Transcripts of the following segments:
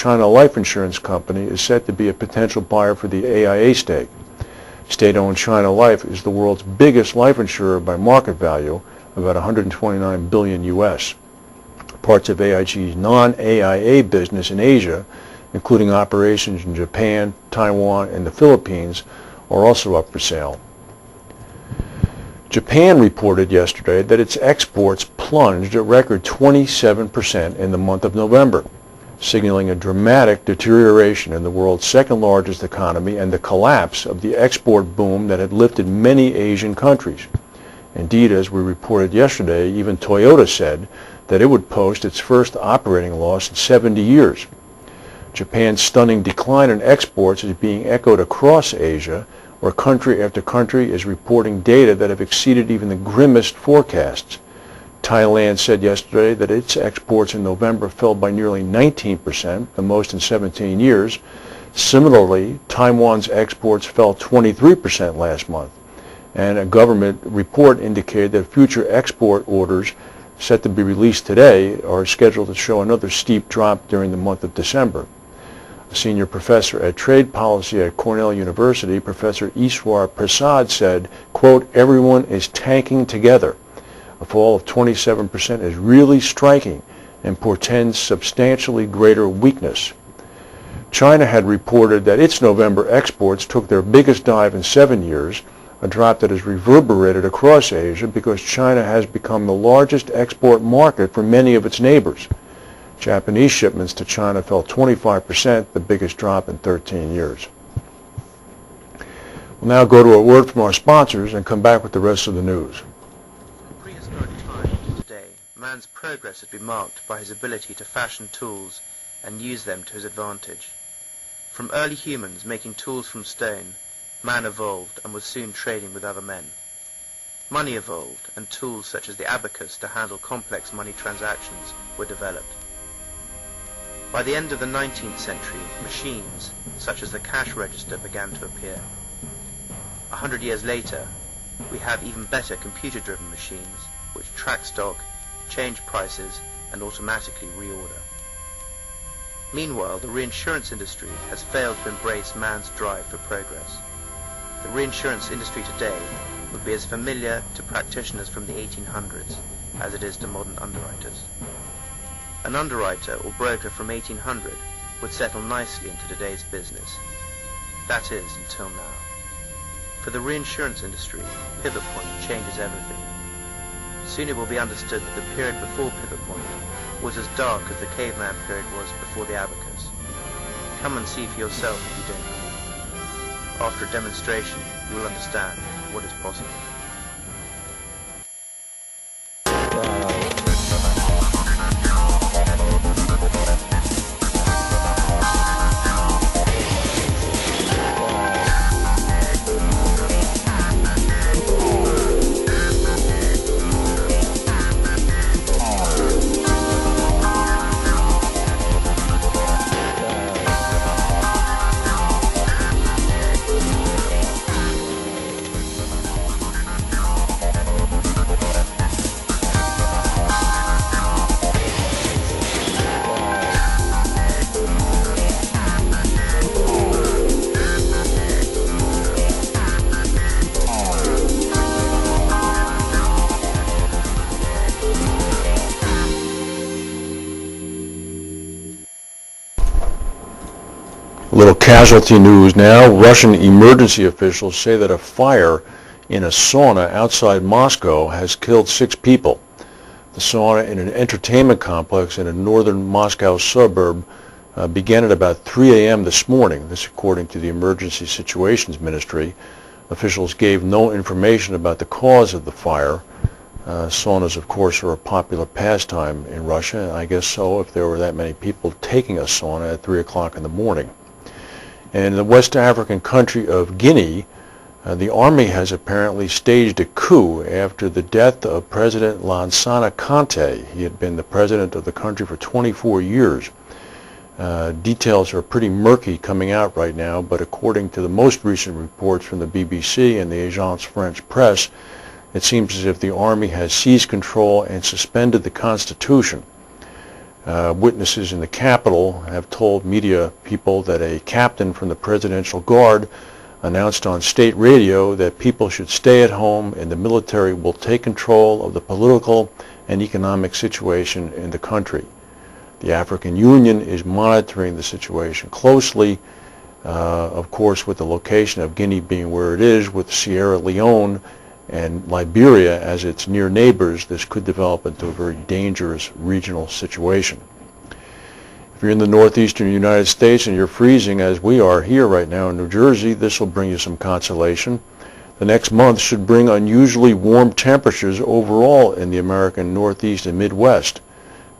China life insurance company, is set to be a potential buyer for the AIA stake. State-owned China Life is the world's biggest life insurer by market value, about $129 billion US. Parts of AIG's non-AIA business in Asia, including operations in Japan, Taiwan, and the Philippines, are also up for sale. Japan reported yesterday that its exports plunged a record 27% in the month of November, signaling a dramatic deterioration in the world's second largest economy and the collapse of the export boom that had lifted many Asian countries. Indeed, as we reported yesterday, even Toyota said that it would post its first operating loss in 70 years. Japan's stunning decline in exports is being echoed across Asia, where country after country is reporting data that have exceeded even the grimmest forecasts. Thailand said yesterday that its exports in November fell by nearly 19%, the most in 17 years. Similarly, Taiwan's exports fell 23% last month, and a government report indicated that future export orders set to be released today are scheduled to show another steep drop during the month of December. A senior professor at trade policy at Cornell University, Professor Iswar Prasad, said, quote, "Everyone is tanking together. A fall of 27% is really striking and portends substantially greater weakness." China had reported that its November exports took their biggest dive in 7 years, a drop that has reverberated across Asia because China has become the largest export market for many of its neighbors. Japanese shipments to China fell 25%, the biggest drop in 13 years. We'll now go to a word from our sponsors and come back with the rest of the news. From prehistoric time to today, man's progress has been marked by his ability to fashion tools and use them to his advantage. From early humans making tools from stone, man evolved and was soon trading with other men. Money evolved, and tools such as the abacus to handle complex money transactions were developed. By the end of the 19th century, machines, such as the cash register, began to appear. 100 years later, we have even better computer-driven machines, which track stock, change prices, and automatically reorder. Meanwhile, the reinsurance industry has failed to embrace man's drive for progress. The reinsurance industry today would be as familiar to practitioners from the 1800s as it is to modern underwriters. An underwriter or broker from 1800 would settle nicely into today's business. That is, until now. For the reinsurance industry, pivot point changes everything. Soon it will be understood that the period before pivot point was as dark as the caveman period was before the abacus. Come and see for yourself if you don't. After a demonstration, you will understand what is possible. A little casualty news now. Russian emergency officials say that a fire in a sauna outside Moscow has killed 6 people. The sauna in an entertainment complex in a northern Moscow suburb began at about 3 a.m. this morning, this according to the Emergency Situations Ministry. Officials gave no information about the cause of the fire. Saunas, of course, are a popular pastime in Russia, and I guess so if there were that many people taking a sauna at 3 o'clock in the morning. And in the West African country of Guinea, the army has apparently staged a coup after the death of President Lansana Conté. He had been the president of the country for 24 years. Details are pretty murky coming out right now, but according to the most recent reports from the BBC and the Agence French Presse, it seems as if the army has seized control and suspended the constitution. Witnesses in the Capitol have told media people that a captain from the Presidential Guard announced on state radio that people should stay at home and the military will take control of the political and economic situation in the country. The African Union is monitoring the situation closely, of course, with the location of Guinea being where it is, with Sierra Leone and Liberia as its near neighbors. This could develop into a very dangerous regional situation. If you're in the northeastern United States and you're freezing, as we are here right now in New Jersey, this will bring you some consolation. The next month should bring unusually warm temperatures overall in the American Northeast and Midwest.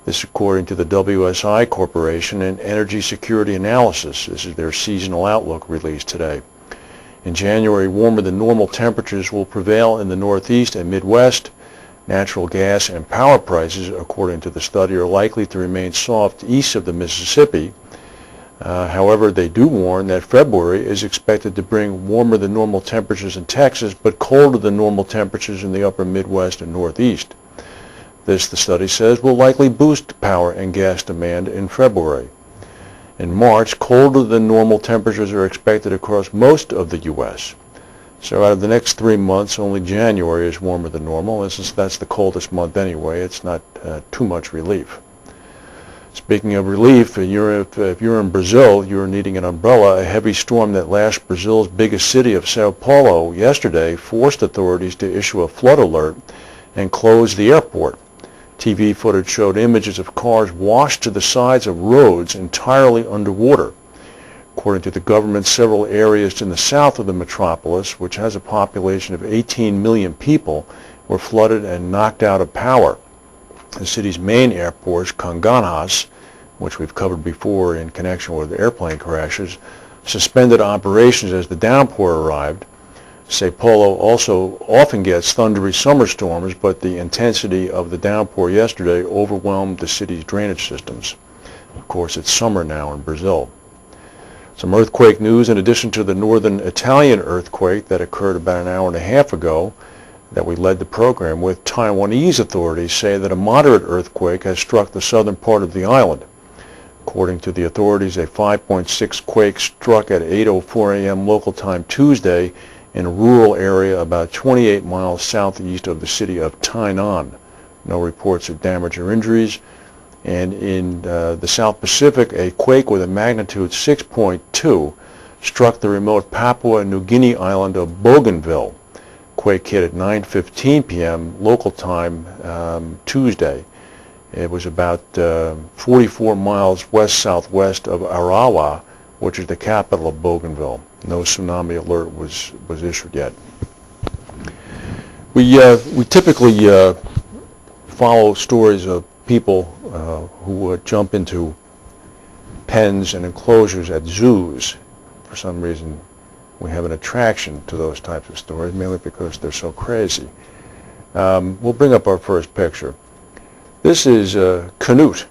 This according to the WSI Corporation and Energy Security Analysis. This is their seasonal outlook released today. In January, warmer than normal temperatures will prevail in the Northeast and Midwest. Natural gas and power prices, according to the study, are likely to remain soft east of the Mississippi. However, they do warn that February is expected to bring warmer than normal temperatures in Texas, but colder than normal temperatures in the upper Midwest and Northeast. This, the study says, will likely boost power and gas demand in February. In March, colder than normal temperatures are expected across most of the U.S. So out of the next 3 months, only January is warmer than normal. And since that's the coldest month anyway, it's not too much relief. Speaking of relief, if you're in Brazil, you're needing an umbrella. A heavy storm that lashed Brazil's biggest city of Sao Paulo yesterday forced authorities to issue a flood alert and close the airport. TV footage showed images of cars washed to the sides of roads entirely underwater. According to the government, several areas in the south of the metropolis, which has a population of 18 million people, were flooded and knocked out of power. The city's main airports, Congonhas, which we've covered before in connection with airplane crashes, suspended operations as the downpour arrived. Sao Paulo also often gets thundery summer storms, but the intensity of the downpour yesterday overwhelmed the city's drainage systems. Of course, it's summer now in Brazil. Some earthquake news in addition to the northern Italian earthquake that occurred about an hour and a half ago that we led the program with. Taiwanese authorities say that a moderate earthquake has struck the southern part of the island. According to the authorities, a 5.6 quake struck at 8:04 a.m. local time Tuesday in a rural area about 28 miles southeast of the city of Tainan. No reports of damage or injuries. And in the South Pacific, a quake with a magnitude 6.2 struck the remote Papua New Guinea island of Bougainville. Quake hit at 9:15 p.m. local time Tuesday. It was about 44 miles west-southwest of Arawa, which is the capital of Bougainville. No tsunami alert was issued yet. We typically follow stories of people who would jump into pens and enclosures at zoos. For some reason, we have an attraction to those types of stories, mainly because they're so crazy. We'll bring up our first picture. This is Canute,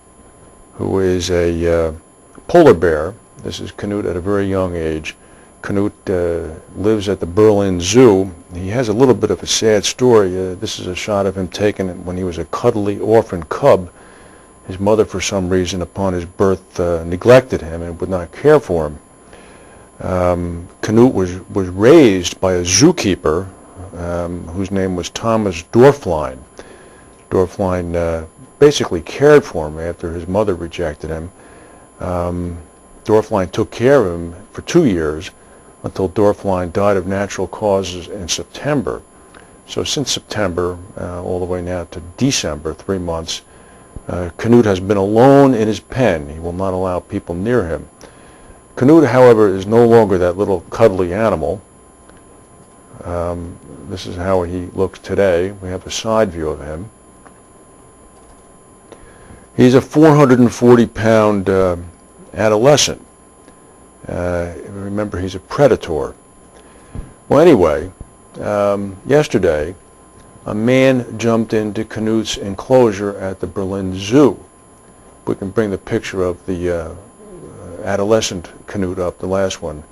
who is a polar bear. This is Canute at a very young age. Canute lives at the Berlin Zoo. He has a little bit of a sad story. This is a shot of him taken when he was a cuddly orphan cub. His mother, for some reason, upon his birth, neglected him and would not care for him. Canute was raised by a zookeeper whose name was Thomas Dorflein. Dorflein basically cared for him after his mother rejected him. Dorflein took care of him for 2 years until Dorflein died of natural causes in September. So since September, all the way now to December, 3 months, Canute has been alone in his pen. He will not allow people near him. Canute, however, is no longer that little cuddly animal. This is how he looks today. We have a side view of him. He's a 440-pound adolescent. Remember, he's a predator. Well, anyway, yesterday, a man jumped into Canute's enclosure at the Berlin Zoo. We can bring the picture of the adolescent Canute up, the last one.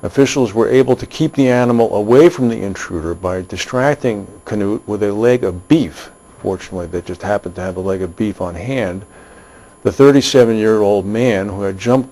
Officials were able to keep the animal away from the intruder by distracting Canute with a leg of beef. Fortunately, they just happened to have a leg of beef on hand. The 37-year-old man who had jumped